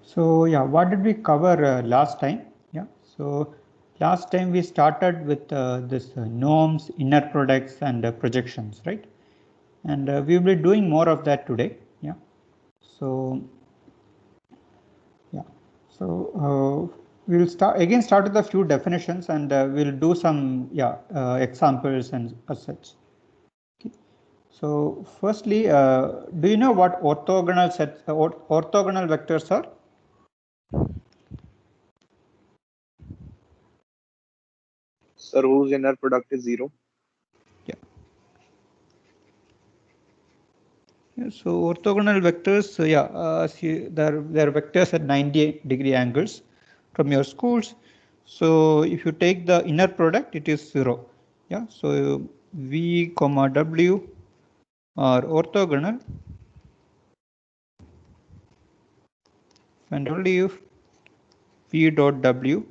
So yeah, what did we cover last time? Yeah, so last time we started with this norms, inner products, and projections, right? And we will be doing more of that today. Yeah. So yeah, so we'll start with a few definitions, and we'll do some examples and as such. Okay. So firstly, do you know what orthogonal sets, orthogonal vectors are? Sir, whose inner product is 0? Yeah. So orthogonal vectors, they're vectors at 90-degree angles from your schools. So if you take the inner product, it is 0. Yeah. So V comma W are orthogonal, and only if V dot W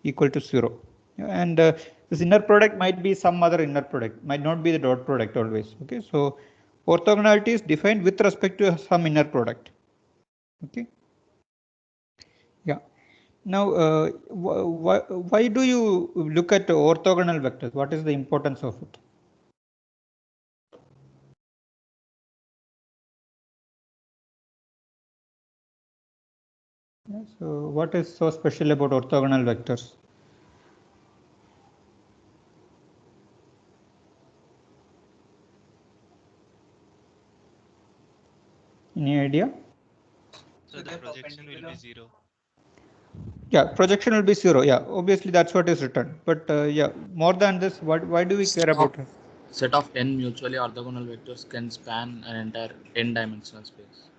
equal to 0. And this inner product might be some other inner product, might not be the dot product always. Okay, so orthogonality is defined with respect to some inner product. Okay, yeah. Now, why do you look at orthogonal vectors? What is the importance of it? Yeah, so what is so special about orthogonal vectors? Any idea? So the projection will be 0. Yeah, projection will be 0. Yeah, obviously that's what is written. But yeah, more than this, why do we care about it? Set of n mutually orthogonal vectors can span an entire n-dimensional space.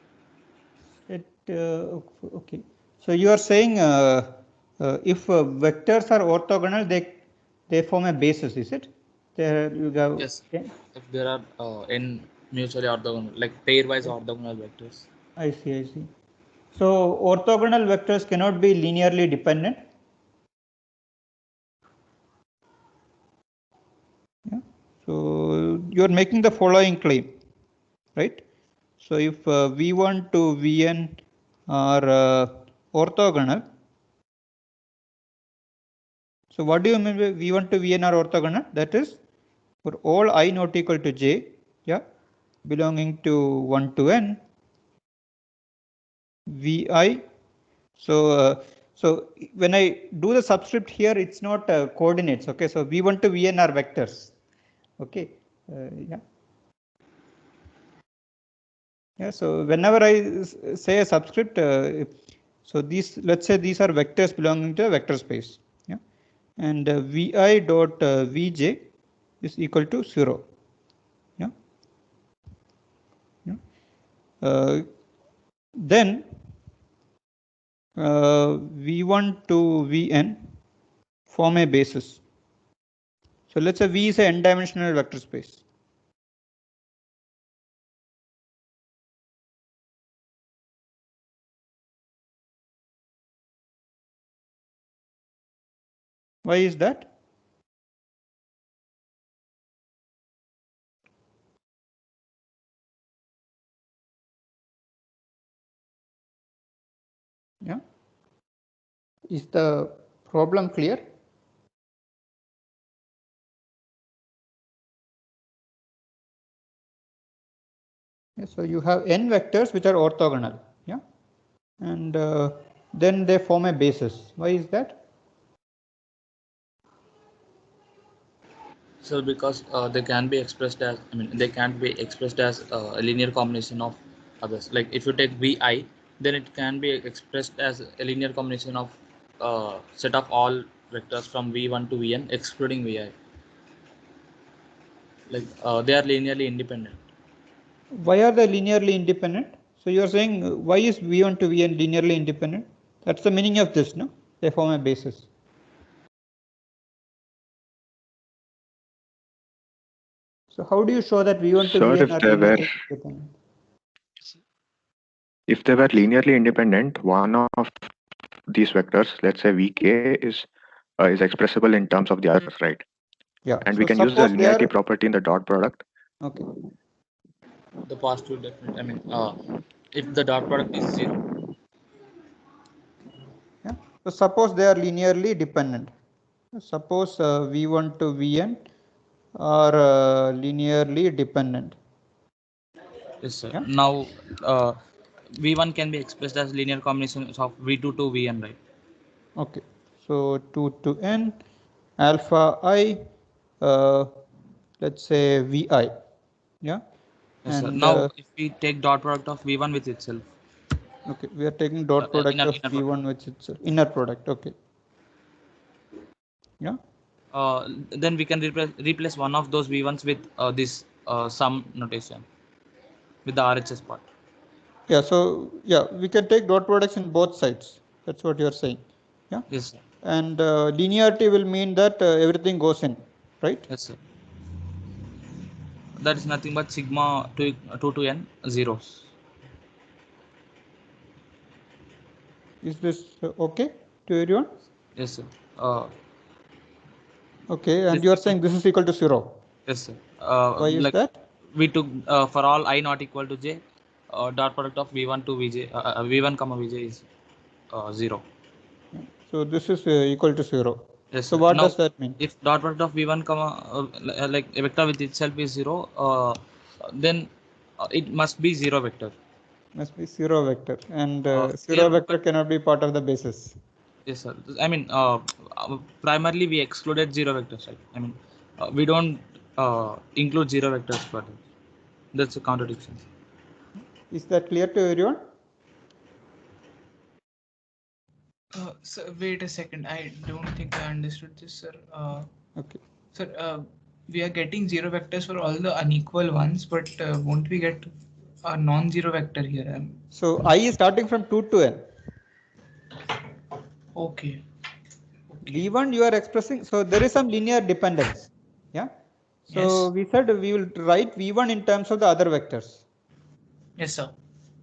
Okay. So you are saying if vectors are orthogonal, they form a basis, is it? There you go. Yes. If there are n mutually orthogonal, like pairwise orthogonal vectors. I see. So orthogonal vectors cannot be linearly dependent. Yeah. So you are making the following claim, right? So if V1 to Vn are orthogonal, so what do you mean by V1 to Vn are orthogonal? That is, for all I not equal to j, yeah, belonging to 1 to n, Vi. So when I do the subscript here, it's not coordinates. Okay, so V1 to Vn are vectors. Okay, yeah. Yeah, so whenever I say a subscript, so these, let's say these are vectors belonging to a vector space. Yeah, and Vi dot Vj is equal to 0. Yeah. Then V1 to Vn form a basis. So let's say V is a n-dimensional vector space. Why is that? Yeah. Is the problem clear? Yeah, so you have n vectors which are orthogonal. Yeah. And then they form a basis. Why is that? So because they can be expressed as, they can't be expressed as a linear combination of others. Like if you take Vi, then it can be expressed as a linear combination of set of all vectors from V1 to Vn, excluding Vi. Like they are linearly independent. Why are they linearly independent? So you are saying why is V1 to Vn linearly independent? That's the meaning of this, no? They form a basis. So how do you show that V1 to Vn are linearly independent? If they were linearly independent, one of these vectors, let's say Vk, is expressible in terms of the others, right? Yeah. And so we can use the suppose linearity property in the dot product. Okay. The positive definite. If the dot product is 0. So suppose they are linearly dependent. Suppose V1 to Vn are linearly dependent. Yes, sir. Yeah. Now, V1 can be expressed as linear combinations of V2 to Vn, right? Okay. So 2 to n, alpha I, let's say Vi. Yeah. Yes, sir. And Now, if we take dot product of V1 with itself, okay, we are taking dot product of inner V1 with its inner product. Okay. Yeah. then we can replace one of those V1s with this sum notation with the RHS part. Yeah. So yeah, we can take dot products in both sides. That's what you're saying. Yeah. Yes, sir. And linearity will mean that everything goes in, right? Yes, sir. That is nothing but sigma 2 to n zeros. Is this okay to everyone? Yes, sir. Okay, and This you are saying this is equal to 0. Yes, sir. Why is Like that? we took for all I not equal to j, dot product of v1 to vj, v1 comma vj is 0. Yeah. So this is equal to 0. Yes, So sir. what Now, does that mean? if dot product of v1 comma like a vector with itself is 0, then it must be 0 vector. Must be 0 vector, and 0 here, vector cannot be part of the basis. Yes, sir. I mean, primarily we excluded 0 vectors, right? I mean, we don't include 0 vectors for that. That's a contradiction. Is that clear to everyone? So wait a second. I don't think I understood this, sir. Okay. Sir, we are getting 0 vectors for all the unequal ones, but won't we get a non-zero vector here? So I is starting from 2 to n. Okay. V1 you are expressing, so there is some linear dependence. Yeah. So Yes. we said we will write V1 in terms of the other vectors. Yes, sir.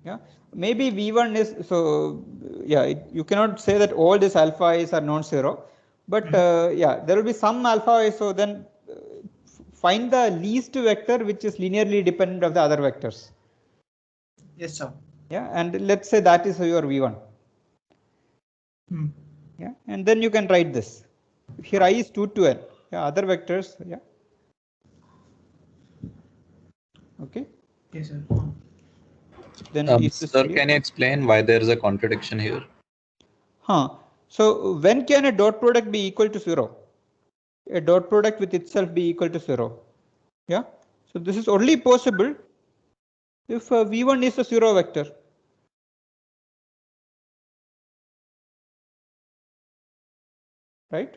Yeah. Maybe V1 is, so yeah, you cannot say that all these alpha i's are non-zero, but yeah, there will be some alpha I. So then find the least vector which is linearly dependent of the other vectors. Yes, sir. Yeah, and let's say that is your V1. Yeah, and then you can write this. Here I is 2 to n. Yeah, other vectors. Yeah. Okay. Yes, sir. Then sir, can you explain why there is a contradiction here? So when can a dot product be equal to 0? A dot product with itself be equal to 0. Yeah. So this is only possible if V1 is a 0 vector. Right.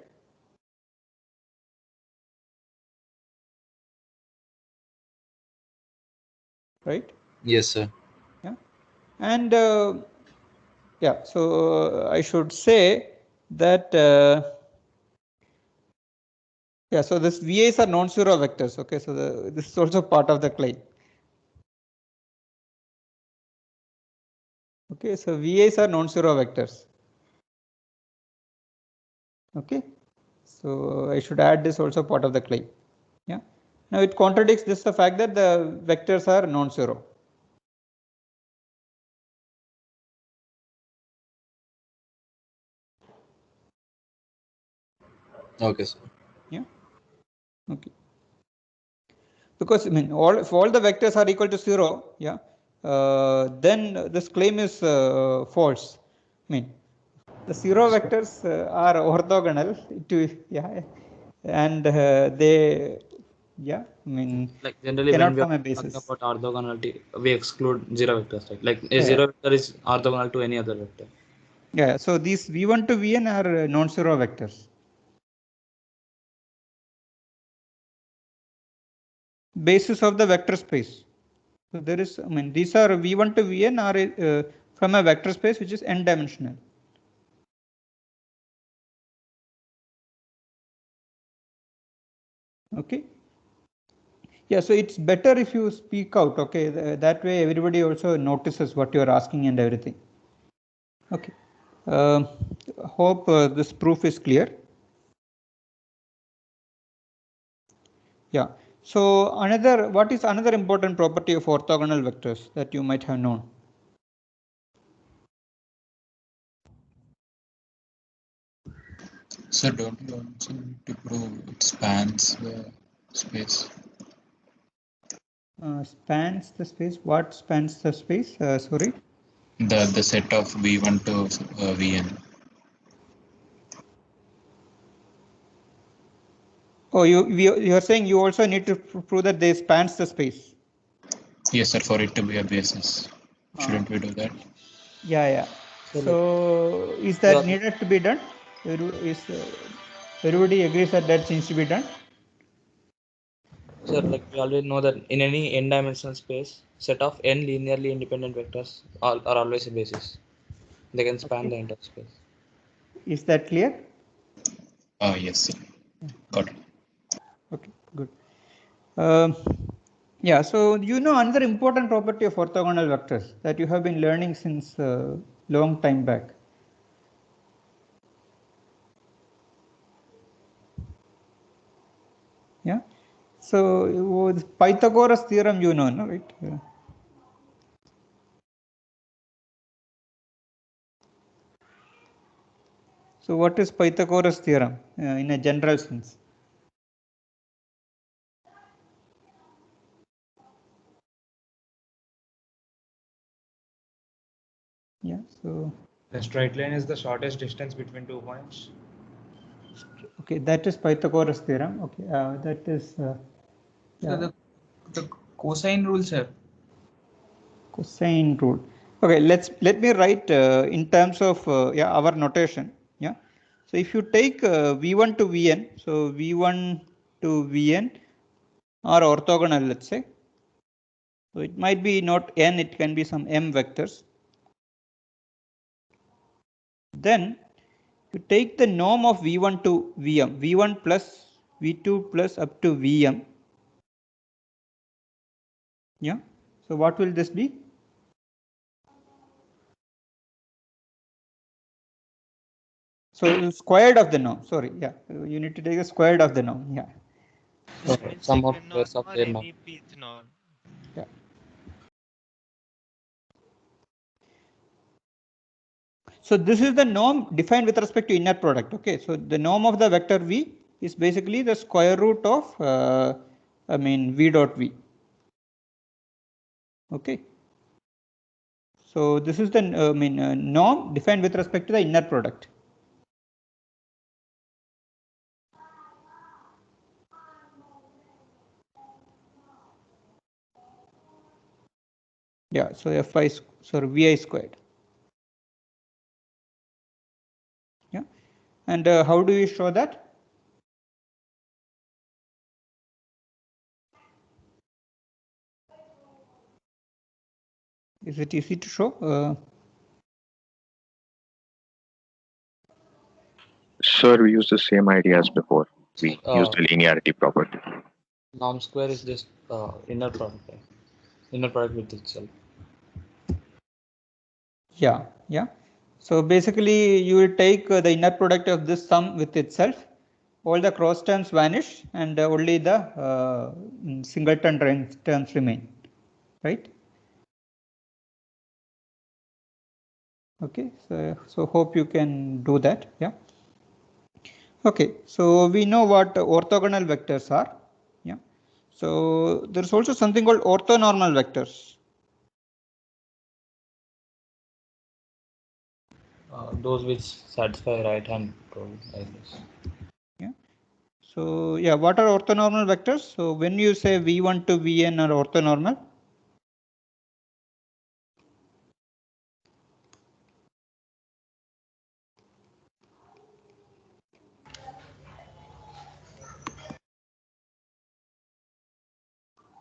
Right. Yes, sir. Yeah. And yeah, so I should say that yeah, so this VAs are non-zero vectors. Okay, so this is also part of the claim. Okay, so VAs are non-zero vectors. Okay, so I should add this also part of the claim. Yeah. Now it contradicts this the fact that the vectors are non-zero. Okay, sir. Yeah. Okay. Because I mean, if all the vectors are equal to 0, yeah, then this claim is false. I mean, the 0 vectors are orthogonal to, yeah, and they, yeah, I mean, Like generally cannot when we form a are basis. talking about orthogonality, we exclude 0 vectors, right? Like a Yeah, 0 vector is orthogonal to any other vector. Yeah, so these V1 to Vn are non-zero vectors. Basis of the vector space. So there is, I mean, these are V1 to Vn are from a vector space which is n-dimensional. Okay. Yeah, so it's better if you speak out. Okay, that way everybody also notices what you are asking and everything. Okay. Hope this proof is clear. Yeah. So what is another important property of orthogonal vectors that you might have known? So don't you also need to prove it spans the space? Spans the space. What spans the space? Sorry. The set of V1 to Vn. Oh, you are saying you also need to prove that they spans the space. Yes, sir. For it to be a basis, shouldn't we do that? Yeah. So, So is that Yeah. needed to be done? Everybody agrees that that needs to be done. So like we already know that in any n-dimensional space, set of n linearly independent vectors are always a basis. They can span the entire space. Is that clear? Yes, sir. Got it. Okay, good. Yeah, so you know another important property of orthogonal vectors that you have been learning since long time back. Yeah, so Pythagoras theorem, you know, no, right? So what is Pythagoras theorem in a general sense? Yeah, so the straight line is the shortest distance between 2 points. Okay, that is Pythagoras theorem. Okay, that is. So the cosine rule, sir. Cosine rule. Okay, let me write in terms of our notation. Yeah. So if you take v1 to vn, so v1 to vn are orthogonal, let's say. So it might be not n, it can be some m vectors. Then you take the norm of v1 to vm, v1 plus v2 plus up to vm. Yeah. So what will this be? So squared of the norm. Sorry, yeah. You need to take the squared of the norm. Yeah. This means Sum of second norm squares of or their norm. any pth norm. Yeah. So this is the norm defined with respect to inner product. Okay. So the norm of the vector v is basically the square root of v dot v. Okay. So this is the norm defined with respect to the inner product. Yeah. So vi squared. Yeah. And how do you show that? Is it easy to show? Sir, we use the same idea as before. We use the linearity property. Norm square is just inner product, right? Inner product with itself. Yeah. So basically you will take the inner product of this sum with itself, all the cross terms vanish and only the singleton terms remain, right? Okay, so hope you can do that. Yeah. Okay, so we know what orthogonal vectors are. Yeah. So there's also something called orthonormal vectors. Those which satisfy right hand rule, I guess. Yeah. So yeah, what are orthonormal vectors? So when you say v1 to vn are orthonormal,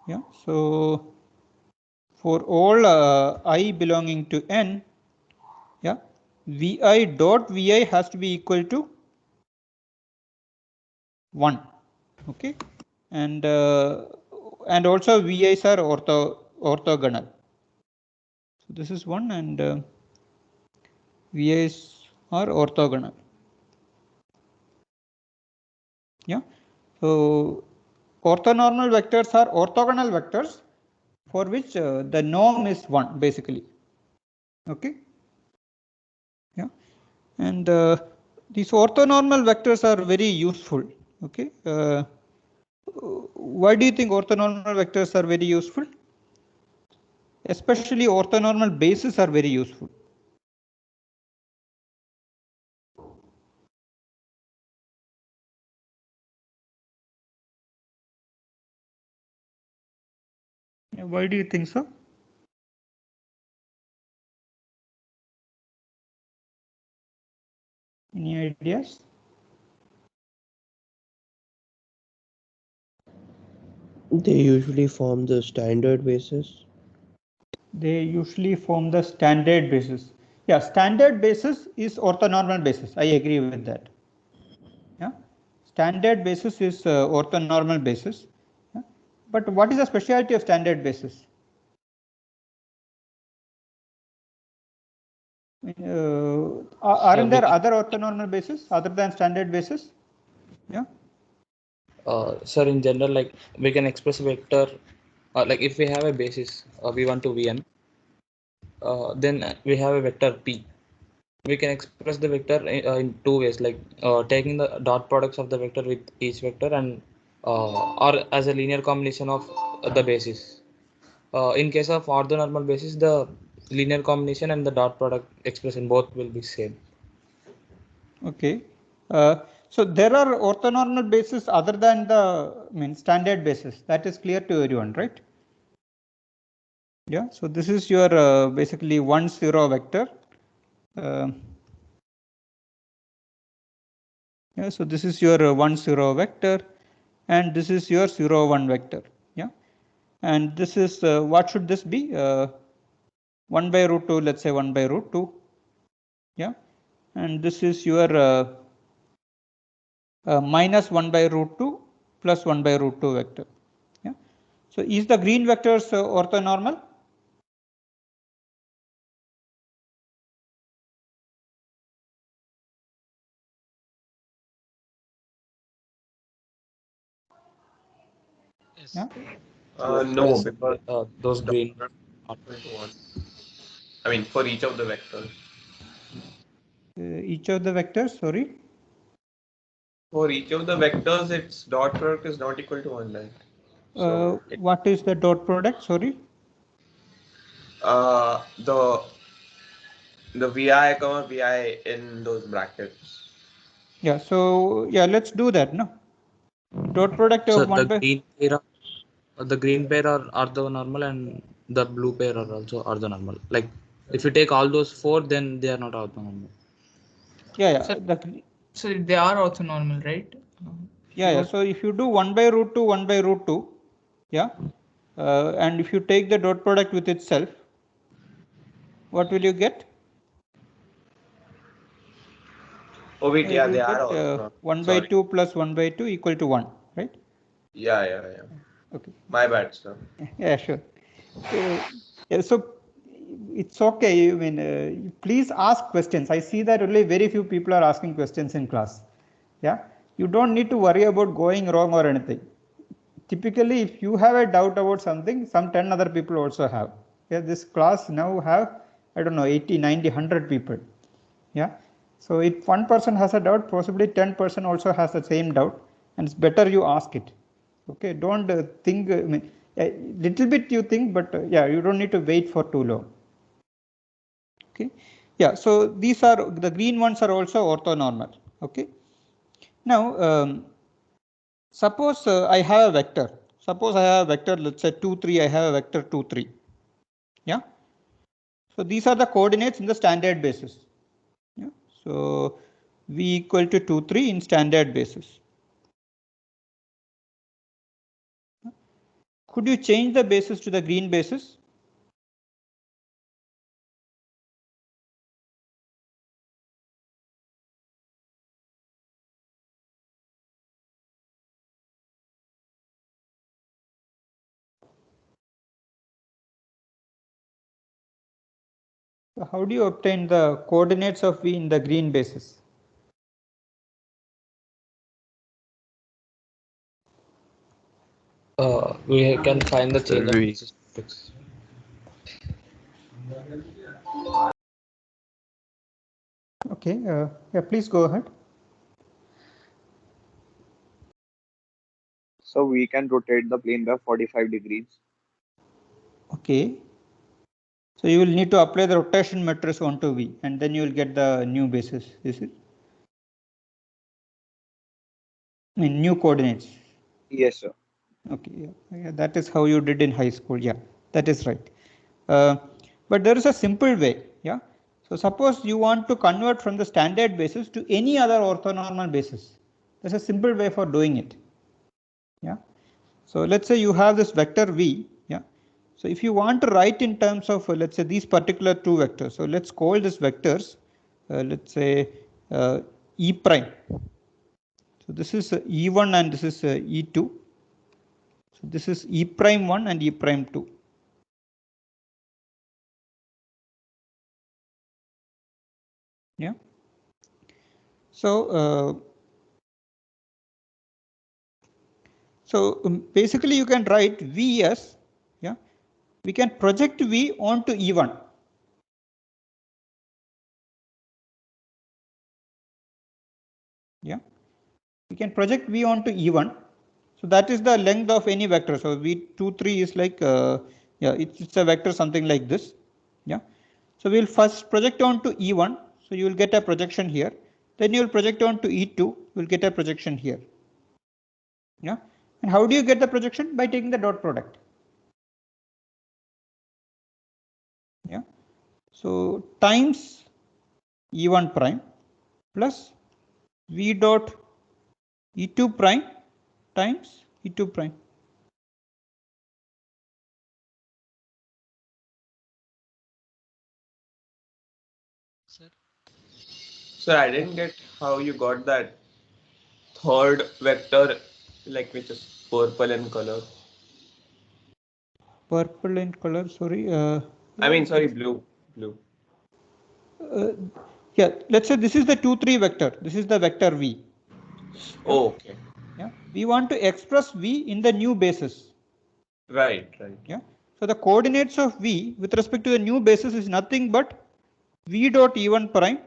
yeah. So for all I belonging to n, yeah, vi dot vi has to be equal to 1. Okay, and also vi's are orthogonal. So this is 1 and vi's are orthogonal. Yeah. So orthonormal vectors are orthogonal vectors for which the norm is 1 basically. Okay. Yeah. And These orthonormal vectors are very useful. Okay. Why do you think orthonormal vectors are very useful? Especially orthonormal bases are very useful. Why do you think so? Any ideas? They usually form the standard basis. They usually form the standard basis. Yeah, standard basis is orthonormal basis. I agree with that. Yeah, standard basis is orthonormal basis. Yeah? But what is the specialty of standard basis? Aren't there other orthonormal bases other than standard basis? Yeah. Sir, in general, like we can express a vector, like if we have a basis v1 to vn, then we have a vector p. We can express the vector in two ways, like taking the dot products of the vector with each vector and or as a linear combination of the basis. In case of orthonormal basis, the linear combination and the dot product expression both will be same. Okay. So there are orthonormal bases other than the standard basis. That is clear to everyone, right? Yeah. So this is your basically 1, 0 vector. Yeah. So this is your 1, 0 vector, and this is your 0, 1 vector. Yeah. And this is what should this be? 1 by root 2. Let's say 1 by root 2. Yeah. And this is your minus 1 by root 2 plus 1 by root 2 vector. Yeah. So is the green vectors orthonormal? Yes. Yeah. No, because those green. I mean, for each of the vectors. Each of the vectors, sorry. For each of the vectors, its dot product is not equal to 1, right? So what is the dot product? Sorry. The vi comma vi in those brackets. Yeah. So yeah, let's do that. No. Dot product So of 1 by. The green pair are orthonormal and the blue pair are also orthonormal. Like if you take all those four, then they are not orthonormal. Yeah, yeah. So they are orthonormal, right? Yeah, yeah. So if you do 1 by root 2, 1 by root 2, yeah, and if you take the dot product with itself, what will you get? Oh wait, yeah, they are orthonormal. 1 by 2 plus 1 by 2 equal to 1, right? Yeah. Okay. My bad, sir. Yeah, sure. So it's okay. I mean, please ask questions. I see that only very few people are asking questions in class. Yeah, you don't need to worry about going wrong or anything. Typically, if you have a doubt about something, some 10 other people also have. Yeah, this class now have, I don't know, 80, 90, 100 people. Yeah. So if one person has a doubt, possibly 10% also has the same doubt, and it's better you ask it. Okay, don't think, I mean, a little bit you think, but yeah, you don't need to wait for too long. Okay. Yeah, so these are, the green ones are also orthonormal. Okay. Now, suppose I have a vector. Suppose I have a vector, let's say 2, 3, I have a vector 2, 3. Yeah. So these are the coordinates in the standard basis. Yeah. So v equal to 2, 3 in standard basis. Could you change the basis to the green basis? So how do you obtain the coordinates of v in the green basis? We can find the change of basis matrix. Okay, yeah, please go ahead. So we can rotate the plane by 45 degrees. Okay. So you will need to apply the rotation matrix onto V, and then you will get the new basis. Is it? I mean, new coordinates. Yes, sir. Okay, yeah, that is how you did in high school. Yeah, that is right. But there is a simple way. Yeah. So suppose you want to convert from the standard basis to any other orthonormal basis. There's a simple way for doing it. Yeah. So let's say you have this vector V. Yeah. So if you want to write in terms of let's say these particular two vectors. So let's call these vectors let's say E prime. So this is E1 and this is E2. So this is E prime 1 and E prime 2. Yeah. So basically you can write V as, yeah, we can project V onto E1. Yeah, we can project V onto E1. So that is the length of any vector. So V23 is like, yeah, it's a vector something like this. Yeah. So we'll first project onto E1. So you will get a projection here. Then you will project onto E2. You will get a projection here. Yeah. And how do you get the projection? By taking the dot product. Yeah. So times E1 prime plus V dot E2 prime times E2 prime. Sir, So I didn't get how you got that third vector, like which is purple in color. Purple in color, sorry. I mean, sorry, blue. Yeah, let's say this is the 2, 3 vector. This is the vector V. Oh, okay. Yeah, we want to express V in the new basis. Right. Yeah. So the coordinates of V with respect to the new basis is nothing but V dot E1 prime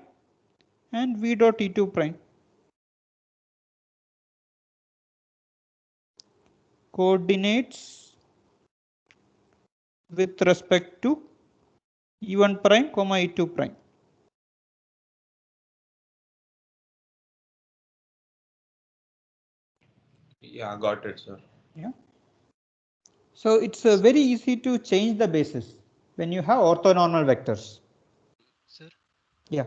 and V dot E2 prime. Coordinates with respect to E1 prime comma E2 prime. Yeah, got it, sir. Yeah. So it's very easy to change the basis when you have orthonormal vectors. sir. Yeah.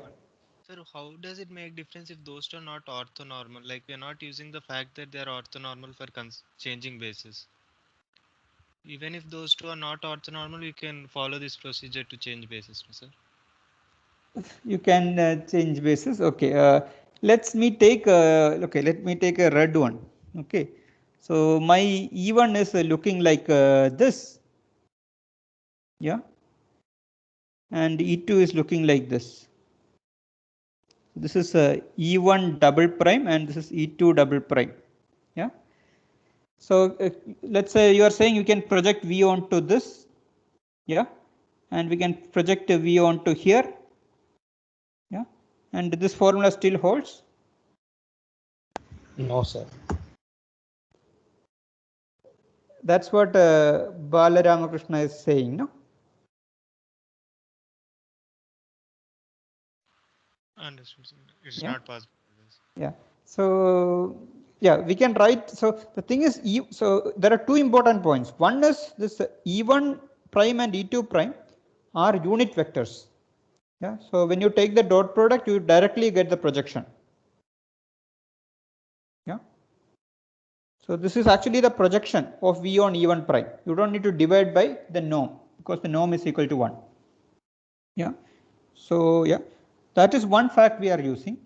Sir, how does it make difference if those two are not orthonormal? Like we are not using the fact that they are orthonormal for changing basis. Even if those two are not orthonormal, we can follow this procedure to change basis, sir. You can change basis. Okay. Let me take a red one. Okay. So my E1 is looking like this. Yeah. And E2 is looking like this. This is E1 double prime and this is E2 double prime. Yeah. So let's say you are saying you can project V onto this. Yeah. And we can project a V onto here. Yeah. And this formula still holds. No, sir. That's what Bala Ramakrishna is saying, no? Understood, sir. It's Yeah. not possible. Yeah. So yeah, we can write. So the thing is, so there are two important points. One is this E1 prime and E2 prime are unit vectors. Yeah. So when you take the dot product, you directly get the projection. Yeah. So this is actually the projection of V on E1 prime. You don't need to divide by the norm because the norm is equal to 1. Yeah. So yeah, that is one fact we are using.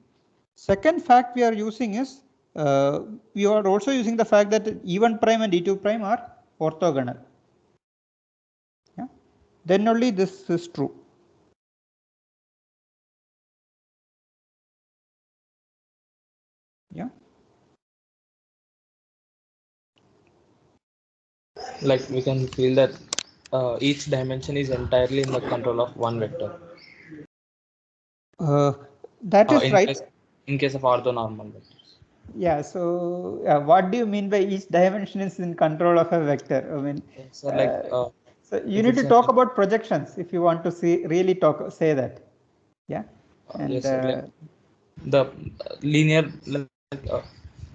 Second fact we are using is we are also using the fact that E1 prime and E2 prime are orthogonal. Yeah. Then only this is true. Yeah. Like we can feel that each dimension is entirely in the control of one vector. That is right. In case of orthonormal vectors. Yeah, so what do you mean by each dimension is in control of a vector? I mean, So like so you if need to it's talk about projections if you want to really say that. Yeah. And yes, sir, like the linear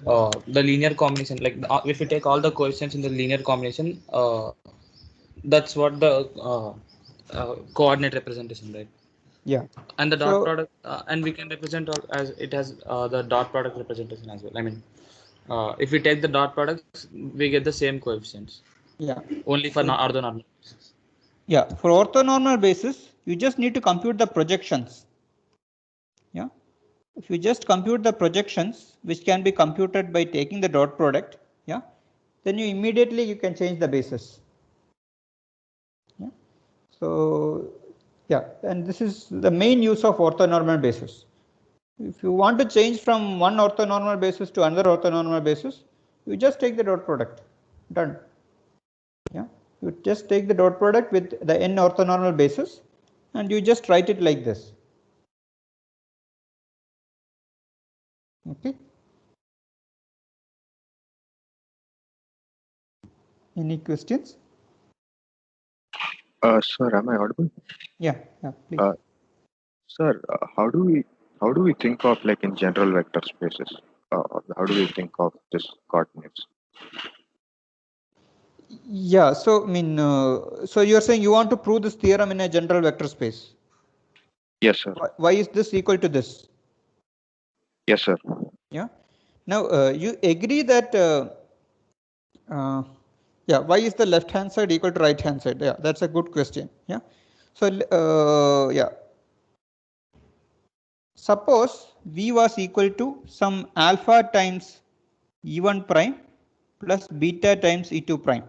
the linear combination, like if we take all the coefficients in the linear combination, that's what the coordinate representation, right? Yeah. And the dot So, product, and we can represent as it has the dot product representation as well. I mean, if we take the dot products, we get the same coefficients. Yeah. Only for orthonormal basis. Yeah, for orthonormal basis, you just need to compute the projections. Yeah. If you just compute the projections, which can be computed by taking the dot product, yeah, then you immediately can change the basis. Yeah. So yeah, and this is the main use of orthonormal basis. If you want to change from one orthonormal basis to another orthonormal basis, you just take the dot product. Done. Yeah, you just take the dot product with the n orthonormal basis, and you just write it like this. Okay. Any questions? Sir, am I audible? Yeah, please. Sir, how do we think of, like, in general vector spaces? How do we think of this coordinates? Yeah, so I mean, so you're saying you want to prove this theorem in a general vector space? Yes, sir. Why is this equal to this? Yes, sir. Yeah. Now you agree that yeah, why is the left hand side equal to right hand side? Yeah, that's a good question. Yeah. So yeah. Suppose V was equal to some alpha times E1 prime plus beta times E2 prime.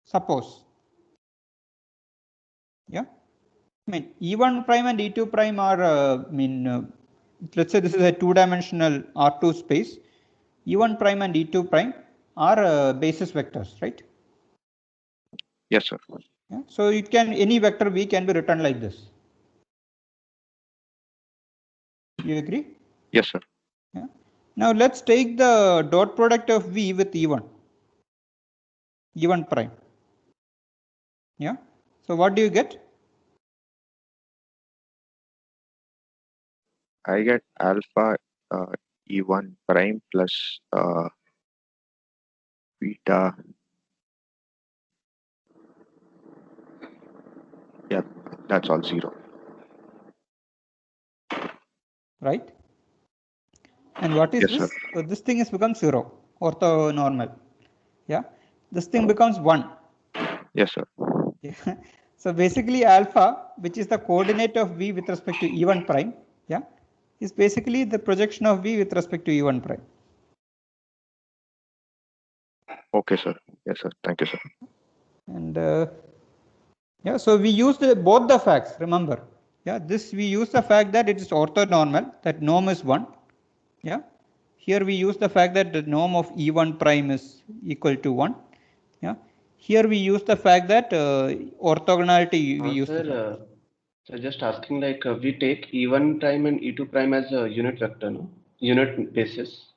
Suppose. Yeah. I mean, E1 prime and E2 prime are, let's say this is a two-dimensional R2 space. E1 prime and E2 prime are basis vectors, right? Yes, sir. Yeah. So it can, any vector V can be written like this. You agree? Yes, sir. Yeah. Now let's take the dot product of V with E1 prime. Yeah. So what do you get? I get alpha E1 prime plus beta. Yeah, that's all 0. Right. And what is yes, this? Sir. So this thing has become 0, orthonormal. Yeah. This thing becomes 1. Yes, sir. Yeah. So basically alpha, which is the coordinate of V with respect to E1 prime, yeah, is basically the projection of V with respect to E1 prime. Okay, sir. Yes, sir. Thank you, sir. And yeah, so we used both the facts, remember. Yeah, this we use the fact that it is orthonormal, that norm is 1. Yeah. Here we use the fact that the norm of E1 prime is equal to 1. Yeah. Here we use the fact that orthogonality we use. Sir, so just asking, like, we take E1 prime and E2 prime as a unit vector, no? Unit basis.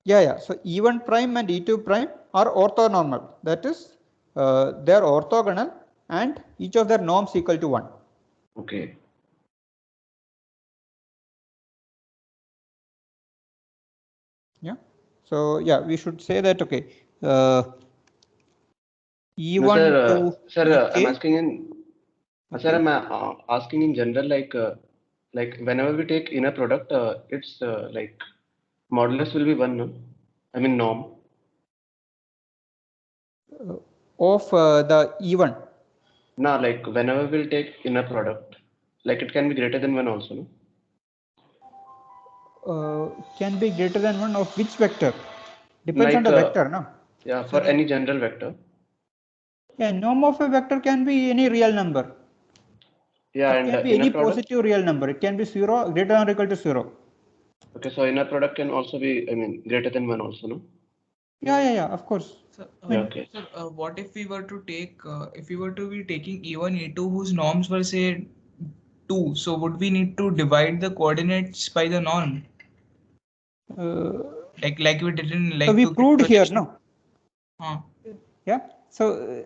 Yeah. So E1 prime and E2 prime are orthonormal. That is, they are orthogonal and each of their norms equal to 1. Okay. Yeah. So yeah, we should say that, okay. E1 no, sir, to sir, EK. I'm asking in general, like whenever we take inner product, it's like modulus will be 1, no? I mean norm. Of the E1. No, like whenever we'll take inner product, like it can be greater than 1 also, no? Can be greater than 1 of which vector? Depends like, on the vector, no? Yeah, for any general vector. Yeah, norm of a vector can be any real number. Yeah, it and can be any positive real number. It can be 0, greater than or equal to 0. Okay, so inner product can also be, I mean, greater than 1 also, no? Yeah, of course. So, okay. So, what if we were to take, if we were to be taking E1, E2 whose norms were, say, 2. So would we need to divide the coordinates by the norm? Like we didn't like. So we proved here, no? Yeah. So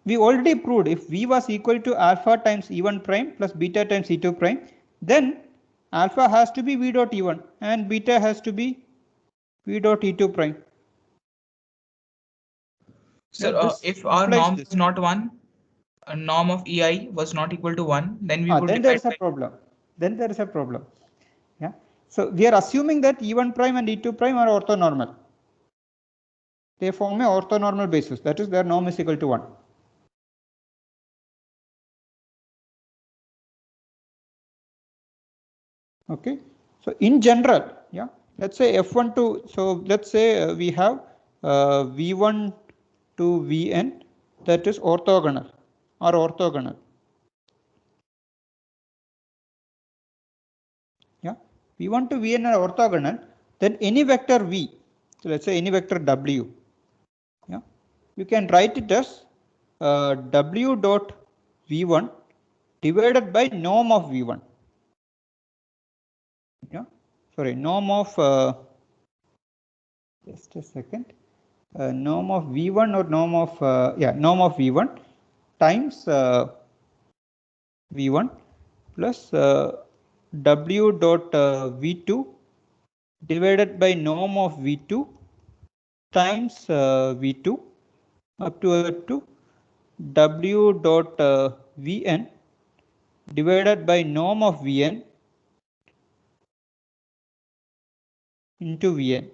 we already proved if V was equal to alpha times E1 prime plus beta times E2 prime, then alpha has to be V dot E1 and beta has to be V dot E2 prime. So if our norm is not 1, a norm of EI was not equal to 1, then we would. Then there is a problem. Then there is a problem. Yeah. So we are assuming that E1 prime and E2 prime are orthonormal. They form a orthonormal basis. That is, their norm is equal to 1. Okay. So in general, yeah, let's say F1 to, so let's say we have V1 to Vn that is orthogonal or orthogonal. Yeah, V1 to Vn are orthogonal, then any vector V, so let's say any vector W, yeah, you can write it as W dot V1 divided by norm of V1. Yeah, sorry, norm of just a second. Norm of V1 or norm of norm of V1 times V1 plus W dot V2 divided by norm of V2 times V2 up to W dot Vn divided by norm of Vn into Vn.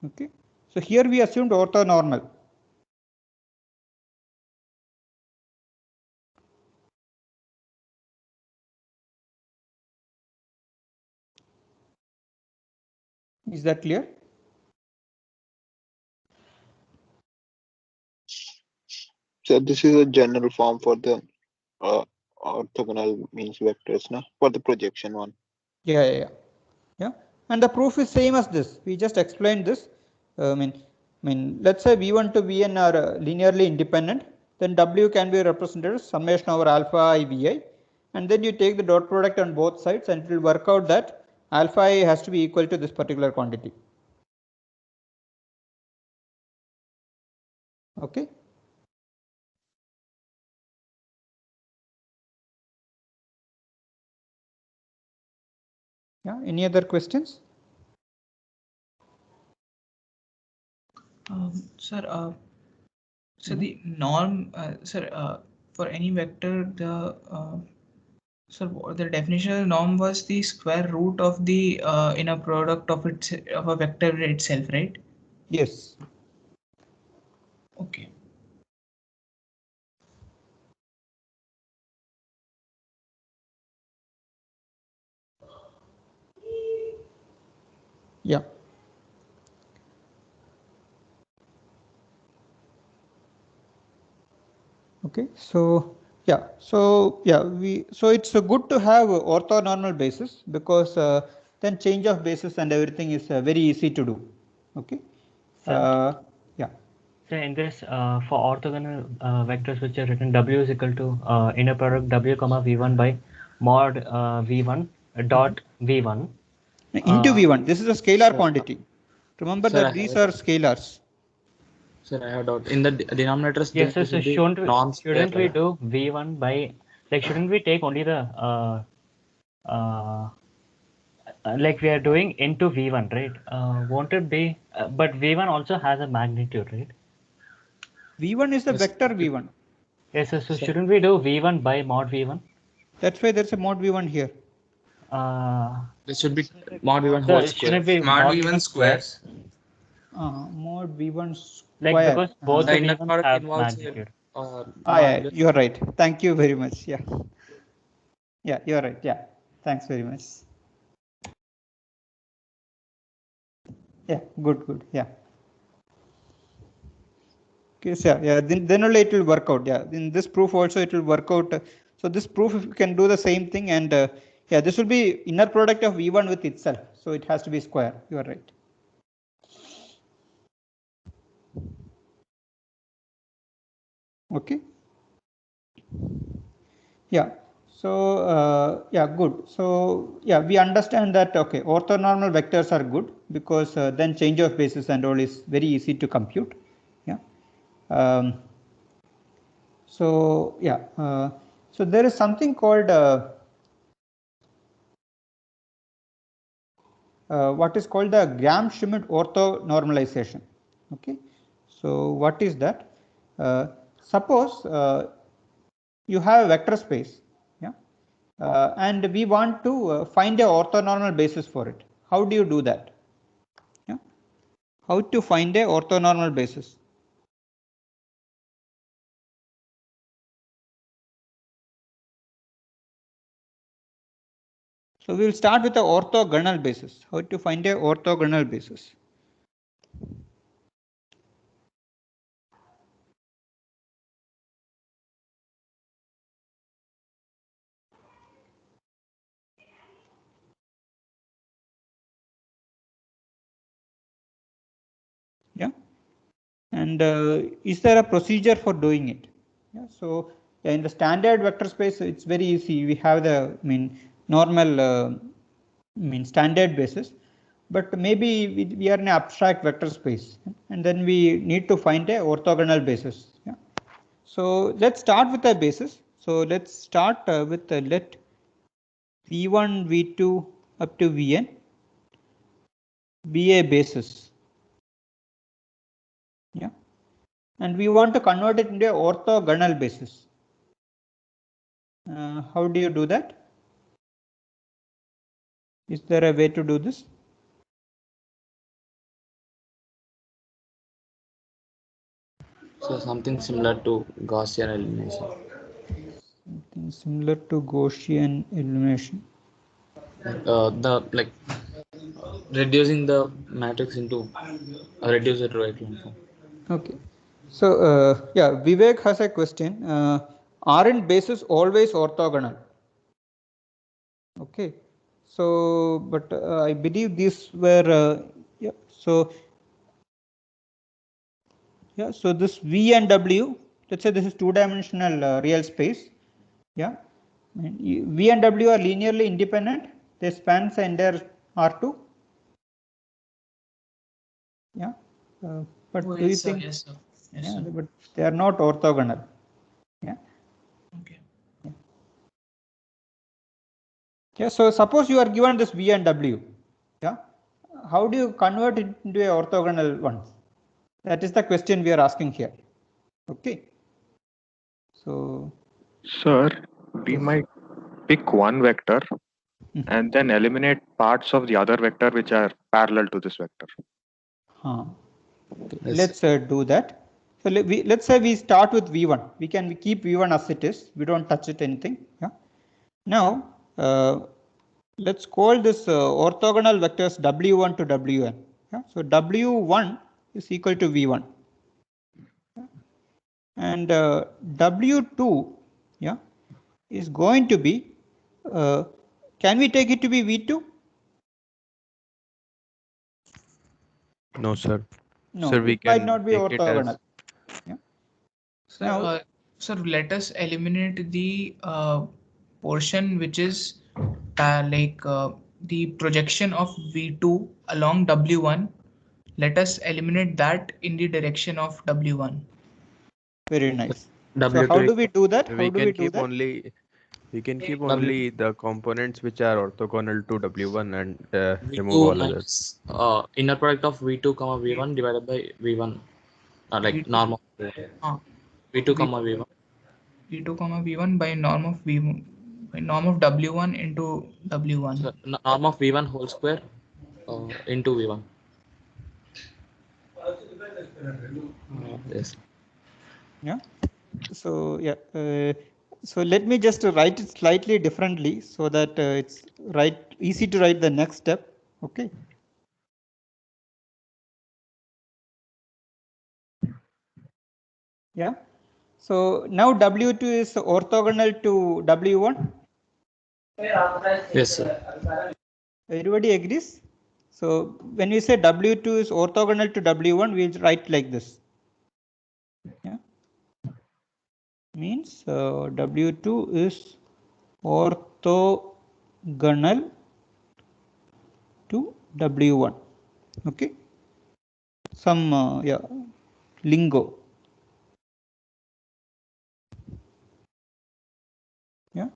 Okay, so here we assumed orthonormal. Is that clear? So this is a general form for the orthogonal means vectors, no? For the projection one. Yeah. And the proof is same as this. We just explained this. I mean, let's say V1 to Vn are linearly independent. Then W can be represented as summation over alpha I Vi, and then you take the dot product on both sides, and it will work out that alpha I has to be equal to this particular quantity. Okay. Yeah. Any other questions? Sir, so the norm, sir, for any vector, the definition of the norm was the square root of the inner product of a vector itself, right? Yes. Okay. Yeah. Okay. So it's good to have orthonormal basis because then change of basis and everything is very easy to do. Okay. Yeah. So in this, for orthogonal vectors which are written, W is equal to inner product W comma V1 by mod V1 dot V1. Into V1. This is a scalar quantity. Remember that these are scalars. Sir, I have a doubt. In the denominators, yes, so shouldn't we do V1 by, like, shouldn't we take only the like we are doing into V1, right? Won't it be, but V1 also has a magnitude, right? V1 is the vector V1. Yes, so shouldn't we do V1 by mod V1? That's why there's a mod V1 here. This should be mod V1 whole square. Mod V1 squares. Mod V1 square. Like, because both the V1s have magnitude. Yeah, you're right. Thank you very much. Yeah. Yeah, you're right. Yeah. Thanks very much. Yeah, good. Yeah. Okay, so yeah, then only it will work out. Yeah, in this proof also it will work out. So this proof, if you can do the same thing, and yeah, this will be inner product of V1 with itself. So it has to be square. You are right. Okay. yeah. So yeah, good. So yeah, we understand that okay, orthonormal vectors are good because then change of basis and all is very easy to compute. Yeah. So yeah, so there is something called what is called the Gram-Schmidt orthonormalization. Okay, so what is that? Suppose you have a vector space, yeah, and we want to find a orthonormal basis for it. How do you do that? Yeah, how to find a orthonormal basis? So we will start with the orthogonal basis. How to find a orthogonal basis? Yeah, and is there a procedure for doing it? Yeah, so in the standard vector space, it's very easy. We have the normal standard basis, but maybe we are in an abstract vector space, and then we need to find a orthogonal basis. Yeah. So let's start with a basis. So let's start with let v1, v2 up to vn be a basis. Yeah, and we want to convert it into an orthogonal basis. How do you do that? Is there a way to do this? So something similar to Gaussian elimination. Something similar to Gaussian elimination. Reducing the matrix into a reduced echelon form. Okay. So yeah, Vivek has a question. Aren't bases always orthogonal? Okay. So, but I believe these were yeah. So yeah. So this V and W. Let's say this is two-dimensional real space. Yeah. And V and W are linearly independent. They span the entire R2. Yeah. But Oh, do you yes, sir. think? Yes, sir. Yes, Yeah, sir. but they are not orthogonal. Yeah. Okay. Yeah. So suppose you are given this V and W. Yeah. How do you convert it into a orthogonal one? That is the question we are asking here. Okay. So, Sir, we yes. might pick one vector and then eliminate parts of the other vector which are parallel to this vector. Okay. Yes. Let's do that. So let's say we start with V1. We can keep V1 as it is. We don't touch it anything. Yeah. Now let's call this orthogonal vectors W1 to Wn. Yeah. So W1 is equal to V1. And W2, yeah, is going to be, can we take it to be V2? No, sir. No, Sir, we it might can not be take it orthogonal. as Yeah. Sir, Now, sir, let us eliminate the portion which is the projection of V2 along W1. Let us eliminate that in the direction of W1. very nice. W2 So how do we do that? How we do can we do keep that? only W2 only the components which are orthogonal to W1 and remove V2 all others. minus inner product of V2 comma V1 divided by V1, like V2, norm of V2 V2 comma V1. V2 comma V1 by norm of V1 by norm of W1 into W1. So norm of V1 whole square into V1. Yes. Yeah. So yeah. So let me just write it slightly differently so that it's easy to write the next step. Okay. Yeah. So now W2 is orthogonal to W1. Yes, sir. Everybody agrees? So when we say W2 is orthogonal to W1, we'll write like this. Yeah. Means W2 is orthogonal to W1. Okay, some yeah, lingo. Yeah.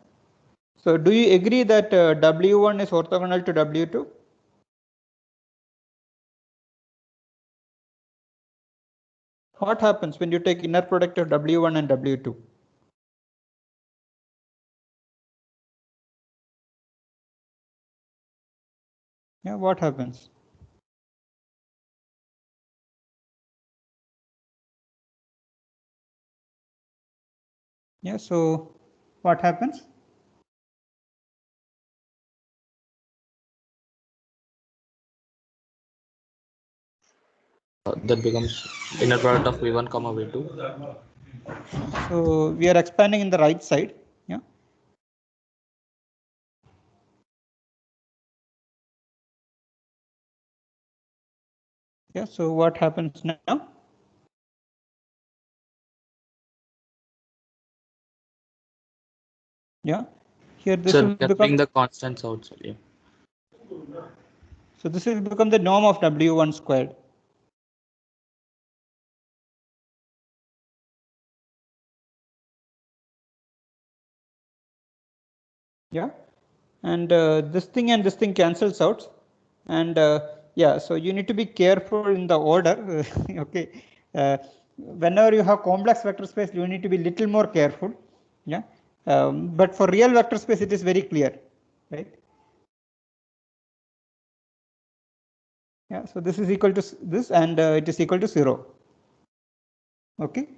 So do you agree that W1 is orthogonal to W2? What happens when you take inner product of W1 and W2? Yeah, what happens? Yeah, so what happens? That becomes inner product of V1 comma V2. So we are expanding in the right side. Yeah. Yeah, so what happens now? Yeah, here this So will we are become the constants outside. Yeah. So this will become the norm of W1 squared. Yeah, and this thing and this thing cancels out, and yeah, so you need to be careful in the order. Okay, whenever you have complex vector space, you need to be little more careful. Yeah, but for real vector space, it is very clear, right? Yeah, so this is equal to this, and it is equal to 0. Okay.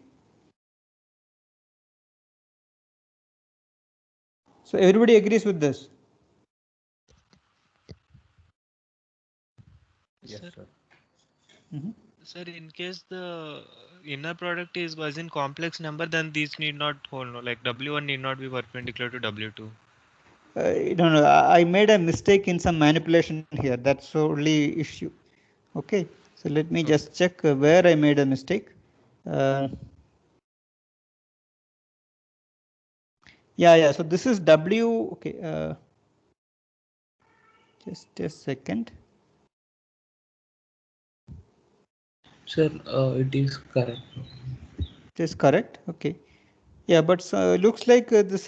So everybody agrees with this. Yes, sir. Sir, in case the inner product was in complex number, then these need not hold. No, like W1 need not be perpendicular to W2. No, I made a mistake in some manipulation here. That's the only issue. Okay, so let me just check where I made a mistake. Yeah. So this is W. Okay. Just a second. Sir, it is correct. It is correct. Okay. Yeah, but looks like this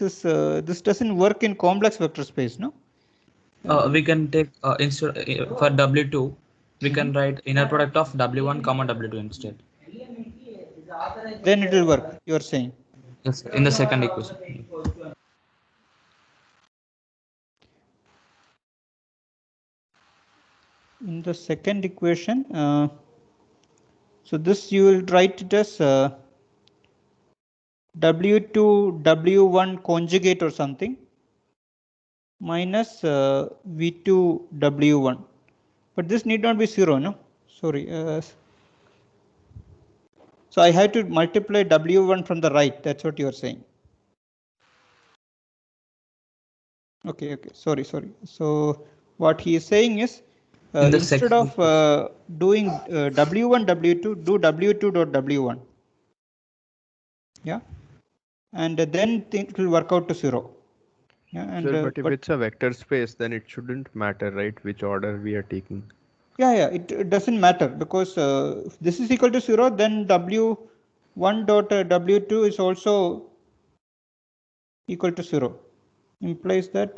doesn't work in complex vector space, no? We can take instead for W2, we can write inner product of W1 comma W2 instead. Then it will work. You are saying? Yes, in the second equation. In the second equation, so this you will write it as W2 W1 conjugate or something minus V2 W1, but this need not be 0, no? Sorry. So I had to multiply W1 from the right. That's what you are saying. Okay. Sorry. So what he is saying is instead of doing W1 W2, do W2 dot W1. Yeah, and then it will work out to 0. Yeah, and Sir, but if it's a vector space, then it shouldn't matter, right? Which order we are taking. Yeah. It doesn't matter because if this is equal to 0, then W1 dot W2 is also equal to 0. Implies that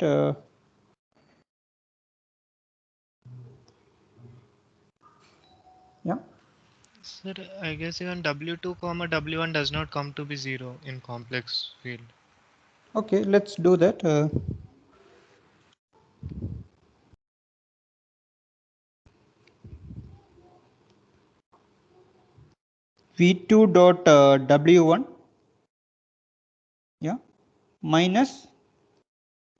yeah. Sir, I guess even W2 comma W1 does not come to be 0 in complex field. Okay, let's do that. V2 dot W1, yeah, minus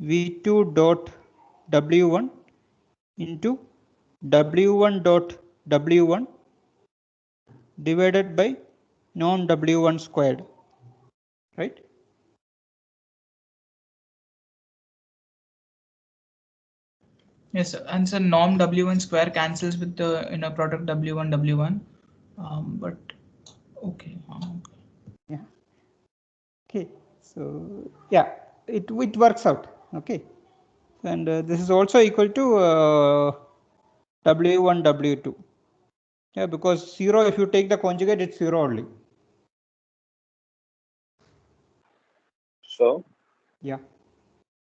V2 dot W1 into W1 dot W1 divided by norm W1 squared, right? Yes, and so norm W1 square cancels with the inner product W1 W1, but okay. Yeah. Okay. So yeah, it works out. Okay, and this is also equal to W1, W2. Yeah, because 0, if you take the conjugate, it's 0 only. So, yeah.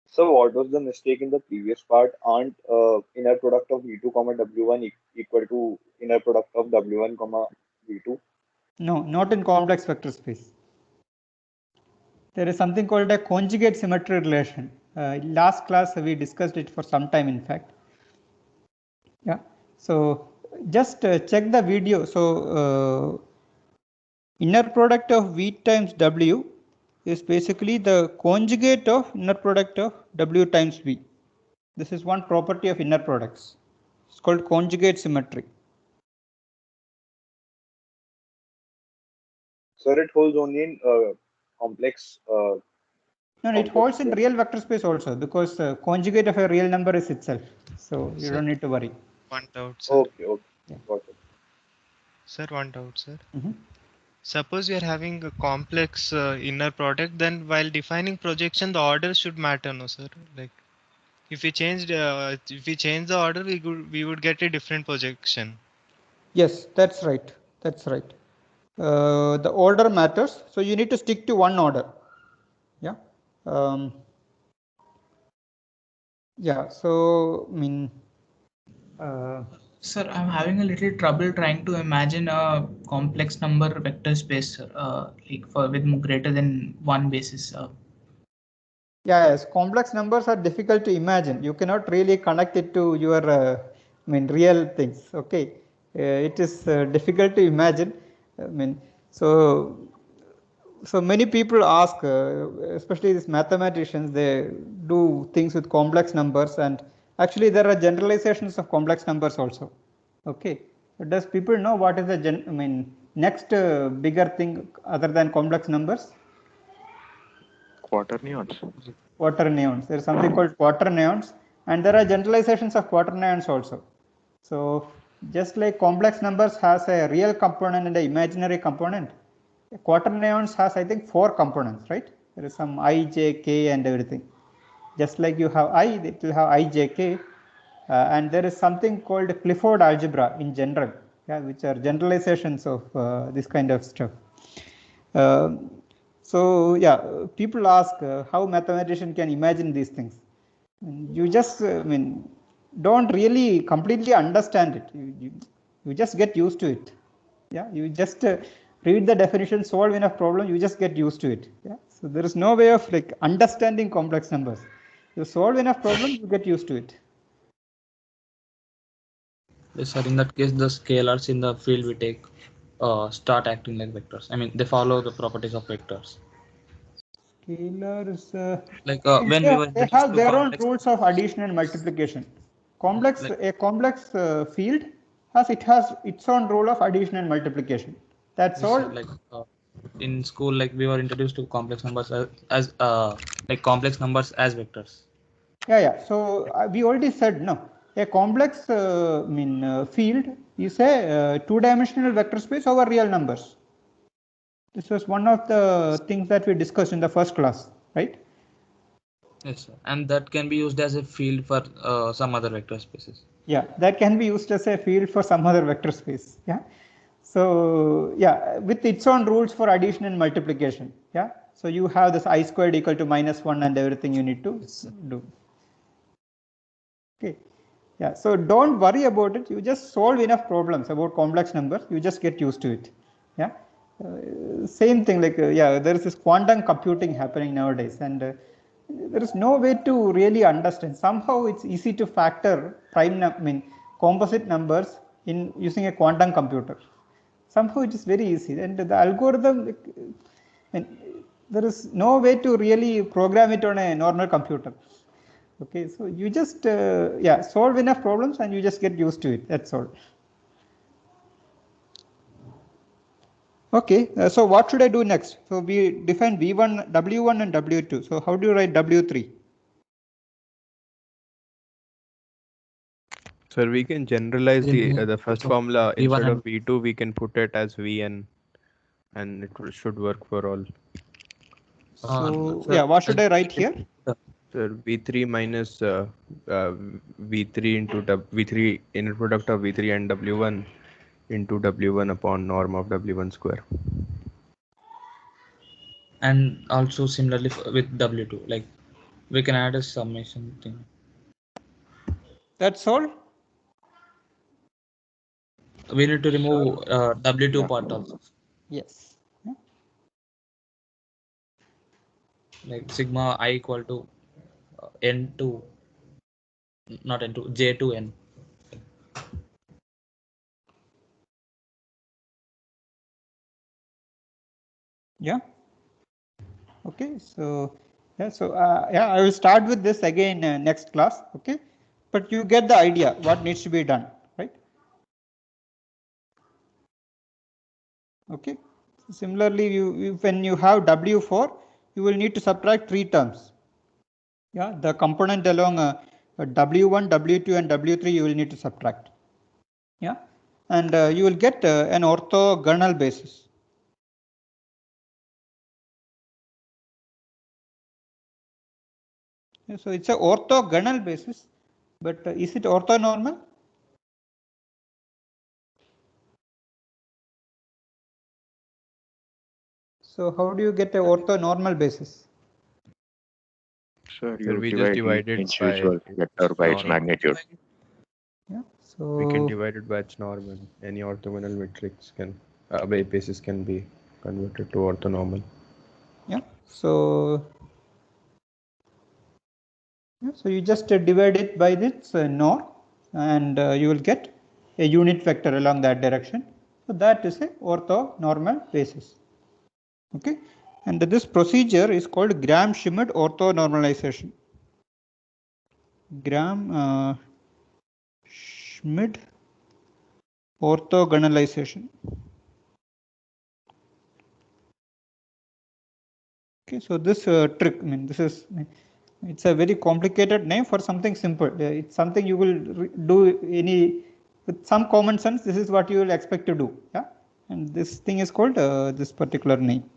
So what was the mistake in the previous part? Aren't inner product of V2 comma W1 equal to inner product of W1 comma V2? No, not in complex vector space. There is something called a conjugate symmetry relation. Last class we discussed it for some time, in fact. Yeah. So just check the video. So inner product of V times W is basically the conjugate of inner product of W times V. This is one property of inner products. It's called conjugate symmetry. Sir, it holds only in complex. No, complex it holds in space. real vector space also, because conjugate of a real number is itself. So you don't need to worry. One doubt, sir. Okay, okay. Yeah. Got it. Sir, one doubt, sir. Mm-hmm. Suppose you are having a complex inner product, then while defining projection, the order should matter, no, sir? Like, if we change the order, we would get a different projection. Yes, that's right. That's right. The order matters, so you need to stick to one order. Yeah. Yeah. So I mean. Sir, I'm having a little trouble trying to imagine a complex number vector space, like with greater than one basis. Yeah, yes, complex numbers are difficult to imagine. You cannot really connect it to your, real things. Okay, it is difficult to imagine. I mean, so many people ask, especially these mathematicians, they do things with complex numbers, and actually there are generalizations of complex numbers also. Okay, does people know what is the next bigger thing other than complex numbers? Quaternions. Quaternions. There is something called quaternions, and there are generalizations of quaternions also. So just like complex numbers has a real component and an imaginary component, quaternions has, I think, 4 components, right? There is some I, J, K and everything. Just like you have I, it will have I, J, K, and there is something called Clifford algebra in general, yeah, which are generalizations of this kind of stuff. So yeah, people ask how mathematician can imagine these things. You just, don't really completely understand it. You just get used to it. Yeah, you just read the definition, solve enough problem, you just get used to it. Yeah, so there is no way of like understanding complex numbers. You solve enough problems, you get used to it. Yes, sir. In that case, the scalars in the field we take start acting like vectors. I mean, they follow the properties of vectors. Scalars, when we were they have their own rules of addition and multiplication. A complex field has its own rule of addition and multiplication. That's all. In school, we were introduced to complex numbers as complex numbers as vectors. Yeah. So we already said no. A complex field is a 2-dimensional vector space over real numbers. This was one of the things that we discussed in the first class, right? Yes, sir. And that can be used as a field for some other vector spaces. Yeah, that can be used as a field for some other vector space. Yeah. So yeah, with its own rules for addition and multiplication. Yeah. So you have this I squared equal to -1 and everything you need to do. Okay. Yeah. So don't worry about it. You just solve enough problems about complex numbers. You just get used to it. Yeah. Same thing, there is this quantum computing happening nowadays, and there is no way to really understand. Somehow it's easy to factor composite numbers in using a quantum computer. Somehow it is very easy, and the algorithm, there is no way to really program it on a normal computer. Okay, so you just solve enough problems and you just get used to it. That's all. Okay, so what should I do next? So we define V1, W1 and W2. So how do you write W3? Sir, we can generalize the first formula. Instead of V2, we can put it as Vn, and it should work for all. So yeah, what should I write here? So V3 minus V3 into V3 inner product of V3 and W1 into W1 upon norm of W1 square. And also similarly with W2, like we can add a summation thing. That's all. We need to remove W2 part also. Yes. Yeah. Like sigma I equal to N2, not N2, J2N. Yeah. Okay. So yeah. So yeah, I will start with this again next class. Okay. But you get the idea what needs to be done, right? Okay. Similarly, when you have W4, you will need to subtract 3 terms. Yeah, the component along W1, W2, and W3 you will need to subtract. Yeah, and you will get an orthogonal basis. Yeah, so it's a orthogonal basis, but is it orthonormal? So how do you get a orthonormal basis? Sir, So you we just divide it individual by vector by its norm. magnitude. Yeah, so We can divide it by its norm, and any orthogonal matrix can basis can be converted to orthonormal. Yeah, so you just divide it by its norm, and you will get a unit vector along that direction. So that is a orthonormal basis. Okay, and this procedure is called Gram-Schmidt orthonormalization. Gram-Schmidt orthogonalization. Okay, so this trick, it's a very complicated name for something simple. It's something you will do with some common sense. This is what you will expect to do. Yeah, and this thing is called this particular name.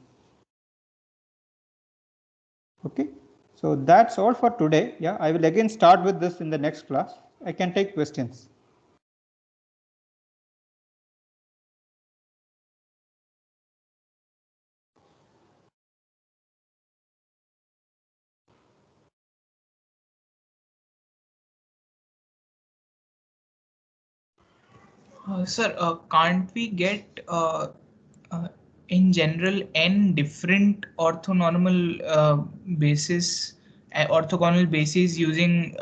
Okay, so that's all for today. Yeah, I will again start with this in the next class. I can take questions. Sir, can't we get in general n different orthonormal basis, orthogonal bases using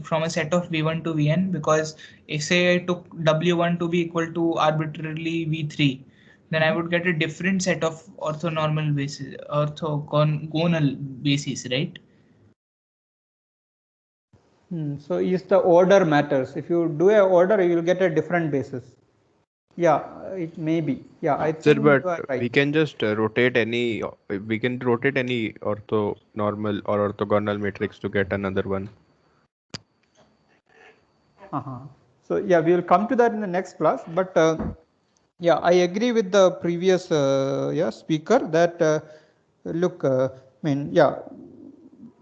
from a set of V1 to Vn? Because if say I took W1 to be equal to arbitrarily V3, then I would get a different set of orthonormal bases, orthogonal bases, right? So is the order matters. If you do a order, you will get a different basis. Yeah, it may be. Yeah, I think Sir, but you are right. we can just rotate any. We can rotate any orthonormal or orthogonal matrix to get another one. So yeah, we will come to that in the next class. But yeah, I agree with the previous speaker that look,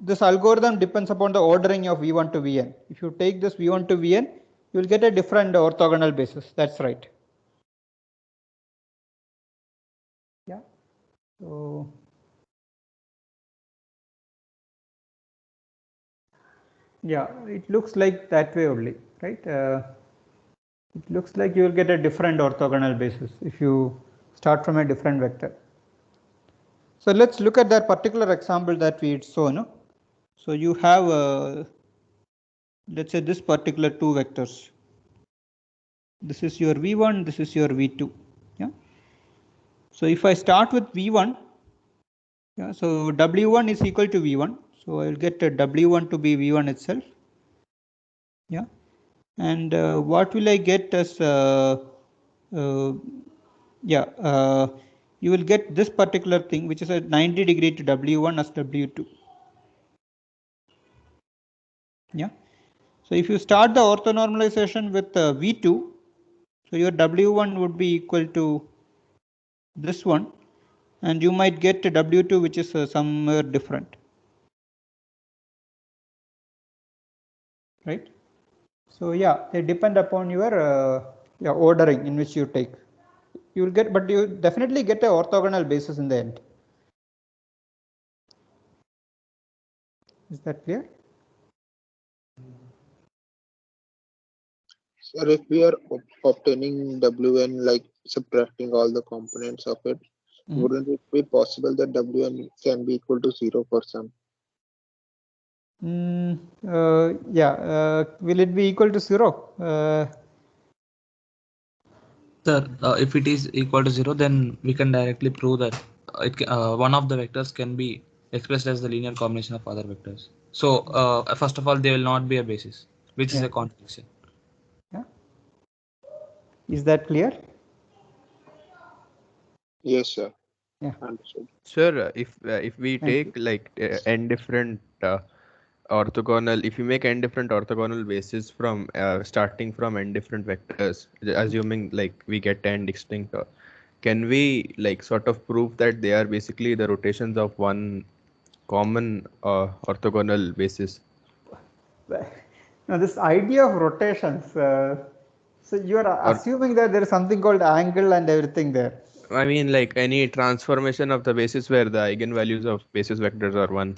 this algorithm depends upon the ordering of V1 to Vn. If you take this V1 to Vn, you will get a different orthogonal basis. That's right. Yeah. So yeah, it looks like that way only, right? It looks like you will get a different orthogonal basis if you start from a different vector. So let's look at that particular example that we saw. No? So you have, let's say, this particular two vectors. This is your V1, this is your V2. Yeah. So if I start with V1, yeah, so W1 is equal to V1. So I will get W1 to be V1 itself. Yeah. And what will I get as you will get this particular thing which is a 90 degree to W1 as W2. Yeah. So if you start the orthonormalization with V2, so your W1 would be equal to this one, and you might get a W2 which is somewhere different. right? So yeah, they depend upon your ordering in which you take. You will get, but you definitely get a orthogonal basis in the end. Is that clear? Sir, if we are obtaining Wn, like subtracting all the components of it, wouldn't it be possible that Wn can be equal to 0 for some? Yeah. Will it be equal to 0? Sir, if it is equal to 0, then we can directly prove that one of the vectors can be expressed as the linear combination of other vectors. So first of all, they will not be a basis, which is a contradiction. Yeah. Is that clear? Yes, sir. Yeah. Understood. Sir, if we take like n different orthogonal, if you make n different orthogonal bases from starting from n different vectors, assuming like we get n distinct, can we like sort of prove that they are basically the rotations of one common orthogonal basis? Now this idea of rotations, so you are assuming that there is something called angle and everything there. I mean, like any transformation of the basis where the eigenvalues of basis vectors are 1.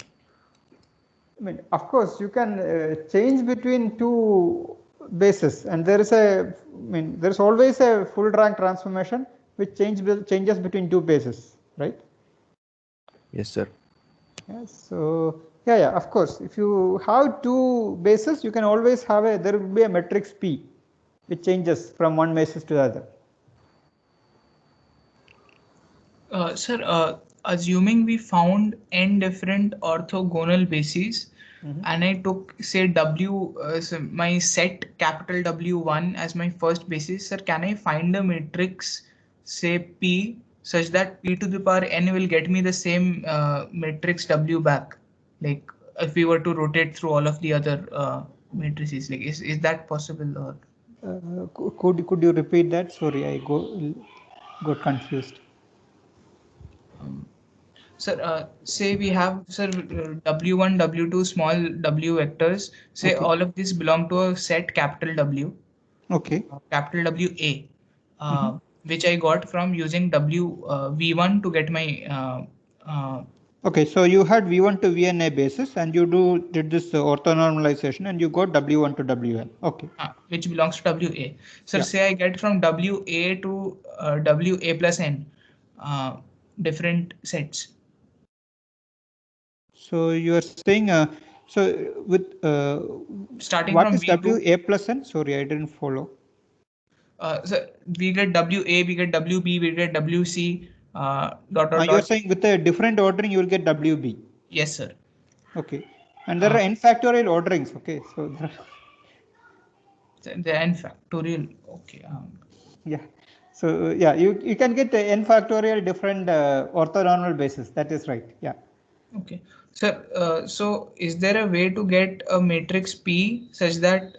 I mean, of course, you can change between two bases, and there is a, there is always a full rank transformation which changes between two bases, right? Yes, sir. Yes. So yeah, of course, if you have two bases, you can always have there will be a matrix P, which changes from one basis to the other. Sir, assuming we found n different orthogonal bases, and I took say W, so my set capital W1 as my first basis, sir, can I find a matrix say P such that P to the power n will get me the same matrix W back? Like if we were to rotate through all of the other matrices, like is that possible? Or could you repeat that? Sorry, I got confused. Sir, say we have, sir, W1, W2, small w vectors. Say all of these belong to a set capital W. Okay. Capital WA, which I got from using V1 to get my. Okay, so you had V1 to Vna basis, and you did this orthonormalization, and you got W1 to Wn. Okay. Which belongs to WA. Sir, say I get from WA to WA plus n different sets. So you are saying, so with starting what from is V2, WA plus n? Sorry, I didn't follow. So we get WA, we get WB, we get WC. You are saying with a different ordering, you will get WB. Yes, sir. Okay, and there are n factorial orderings. Okay, so the n factorial. Okay. Yeah. So yeah, you can get n factorial different orthonormal basis. That is right. Yeah. Okay. Sir, so is there a way to get a matrix P such that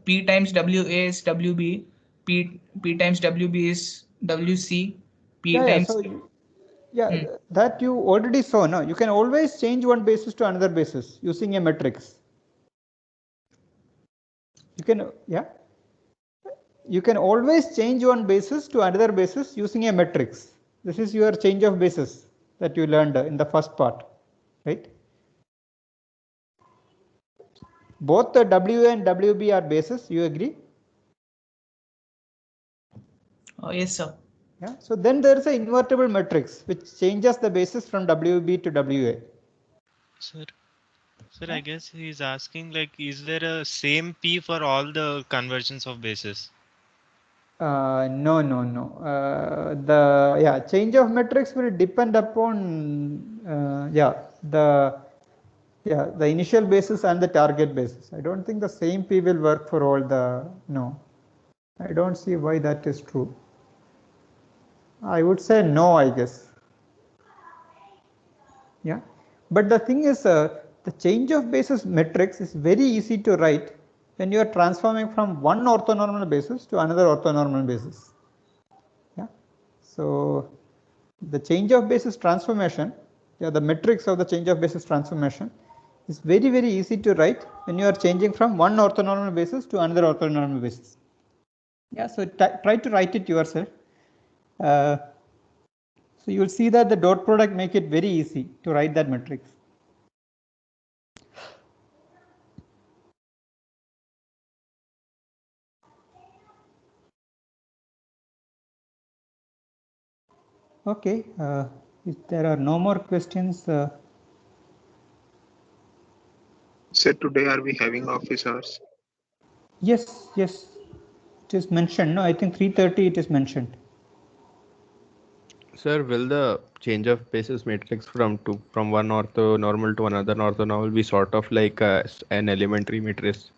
P times WA is WB, P times WB is WC, P times. That you already saw. No, you can always change one basis to another basis using a matrix. You can, you can always change one basis to another basis using a matrix. This is your change of basis that you learned in the first part, right? Both the WA and WB are bases. You agree? Oh, yes, sir. Yeah. So then there is an invertible matrix which changes the basis from WB to WA. Sir, I guess he's asking like, is there a same P for all the conversions of bases? No. The change of matrix will depend upon the initial basis and the target basis. I don't think the same P will work for all the. No, I don't see why that is true. I would say no, I guess. Yeah, but the thing is, the change of basis matrix is very easy to write when you are transforming from one orthonormal basis to another orthonormal basis. Yeah, so the change of basis transformation, the matrix of the change of basis transformation It's very, very easy to write when you are changing from one orthonormal basis to another orthonormal basis. Yeah, so try to write it yourself. So you'll see that the dot product make it very easy to write that matrix. Okay, if there are no more questions. So today are we having office hours? Yes, yes, it is mentioned. No, I think 3:30 it is mentioned. Sir, will the change of basis matrix from one orthonormal to another orthonormal be sort of like an elementary matrix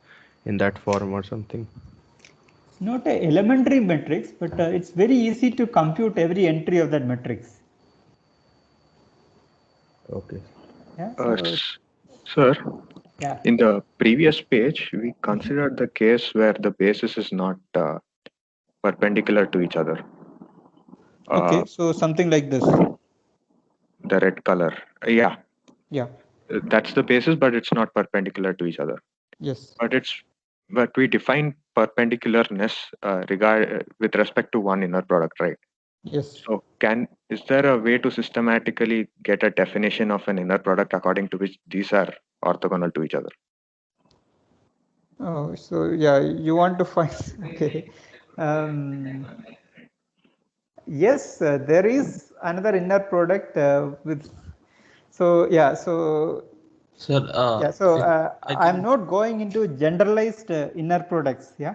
in that form or something? Not an elementary matrix, but it's very easy to compute every entry of that matrix. Okay. Yeah, Sir, yeah. in the previous page, we considered the case where the basis is not perpendicular to each other. Okay, so something like this. The red color. Yeah. Yeah. That's the basis, but it's not perpendicular to each other. Yes. But we define perpendicularness with respect to one inner product, right? Yes. So is there a way to systematically get a definition of an inner product according to which these are orthogonal to each other? Oh, so yeah, you want to find, okay. Yes, there is another inner product with, so yeah, so Sir, yeah, so I'm not going into generalized inner products, yeah,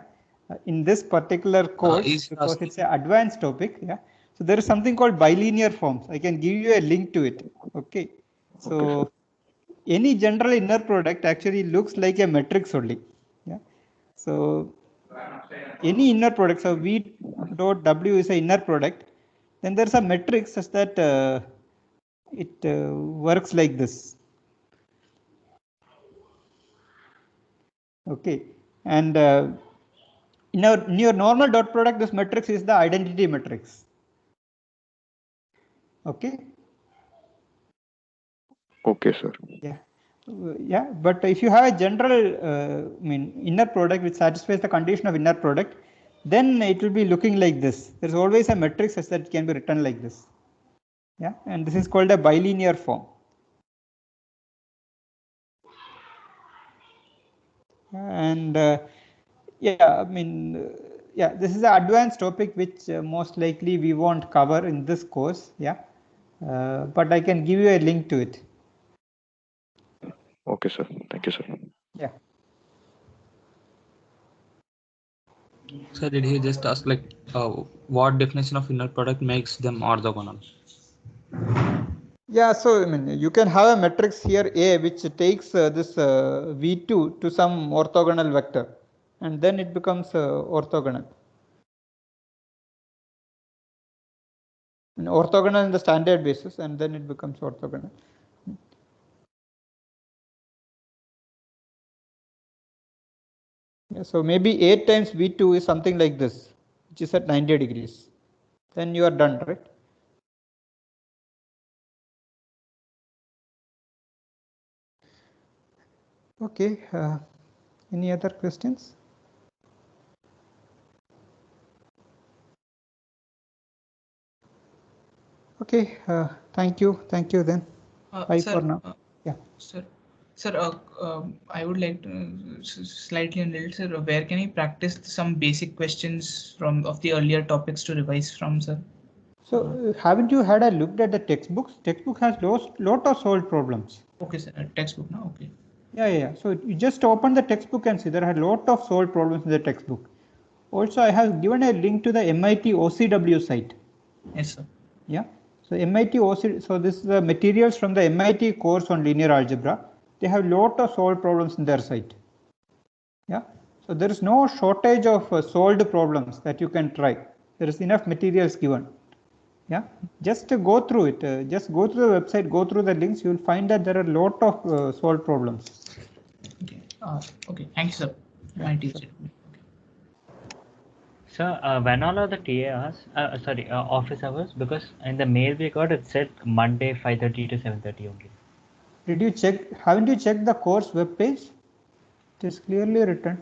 in this particular course because it's an advanced topic, yeah. So there is something called bilinear forms. I can give you a link to it, okay. So any general inner product actually looks like a matrix only, yeah. So any inner product, so V dot W is an inner product, then there's a matrix such that it works like this. Okay, and in your normal dot product, this matrix is the identity matrix. Okay. Okay, sir. Yeah. Yeah, but if you have a general, inner product which satisfies the condition of inner product, then it will be looking like this. There is always a matrix such that it can be written like this. Yeah, and this is called a bilinear form. And yeah, yeah, this is an advanced topic which most likely we won't cover in this course. Yeah, but I can give you a link to it. Okay, sir. Thank you, sir. Yeah. Sir, did he just ask like what definition of inner product makes them orthogonal? Yeah, so you can have a matrix here A which takes this V2 to some orthogonal vector, and then it becomes orthogonal. Orthogonal in the standard basis, and then it becomes orthogonal. Yeah, so maybe 8 times V2 is something like this, which is at 90 degrees. Then you are done, right? Okay, any other questions? Okay, thank you then. Bye Sir, for now. Yeah. Sir, I would like to slightly unrelated, sir. Where can I practice some basic questions of the earlier topics to revise from, sir? So, haven't you had a look at the textbooks? Textbook has lot of solved problems. Okay, sir. Textbook now. Okay. Yeah. So you just open the textbook and see there are a lot of solved problems in the textbook. Also, I have given a link to the MIT OCW site. Yes, sir. Yeah. So MIT OCW. So this is the materials from the MIT course on linear algebra. They have lot of solved problems in their site. Yeah. So there is no shortage of solved problems that you can try. There is enough materials given. Yeah, just go through it. Just go through the website, go through the links. You will find that there are a lot of solved problems. Okay. Okay. Thank you, sir. Yeah, My teacher. So when all are the TA hours? Office hours? Because in the mail we got it said Monday 5:30 to 7:30 only. Did you check? Haven't you checked the course web page? It is clearly written.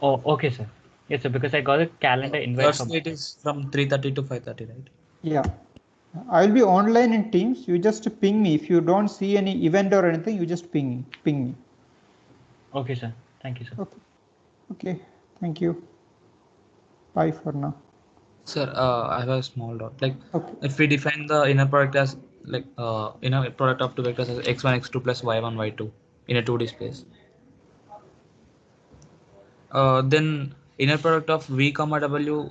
Oh, okay, sir. Yes, sir. Because I got a calendar invite First from. date is from 3:30 to 5:30, right? Yeah. I will be online in Teams. You just ping me. If you don't see any event or anything, you just ping me. Okay, sir. Thank you, sir. Okay. Okay. Thank you. Bye for now. Sir, I have a small doubt. Like, Okay. if we define the inner product as like inner product of two vectors as x1, x2 plus y1, y2 in a 2D space, then inner product of v comma w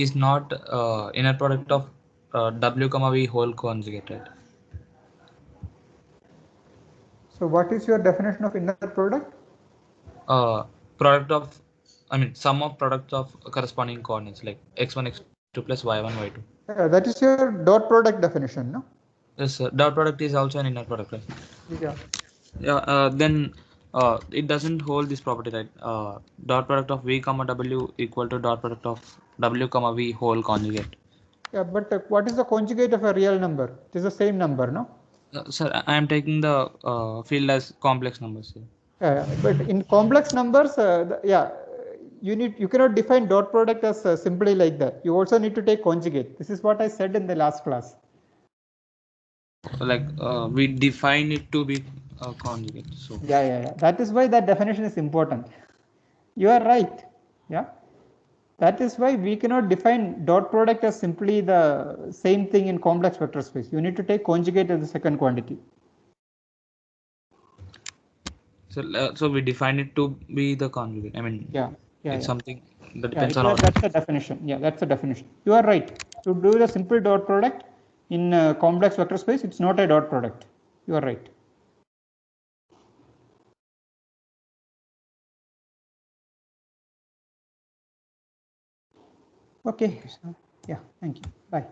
is not inner product of w comma v whole conjugate, right? So what is your definition of inner product? Product of, I mean, sum of products of corresponding coordinates like x1, x2 plus y1, y2. That is your dot product definition, no? Yes, sir. Dot product is also an inner product, right? Yeah. Yeah. Then it doesn't hold this property, right? Dot product of v comma w equal to dot product of w comma v whole conjugate. Yeah, but what is the conjugate of a real number? It is the same number, no? Sir, I am taking the field as complex numbers here. But in complex numbers, you cannot define dot product as simply like that. You also need to take conjugate. This is what I said in the last class. Like we define it to be conjugate. So Yeah. That is why that definition is important. You are right. Yeah. That is why we cannot define dot product as simply the same thing in complex vector space. You need to take conjugate as the second quantity. So we define it to be the conjugate. I mean, it's something that depends on our. That's the definition. Yeah, that's the definition. You are right. To do the simple dot product in complex vector space, it's not a dot product. You are right. Okay. Yeah. Thank you. Bye.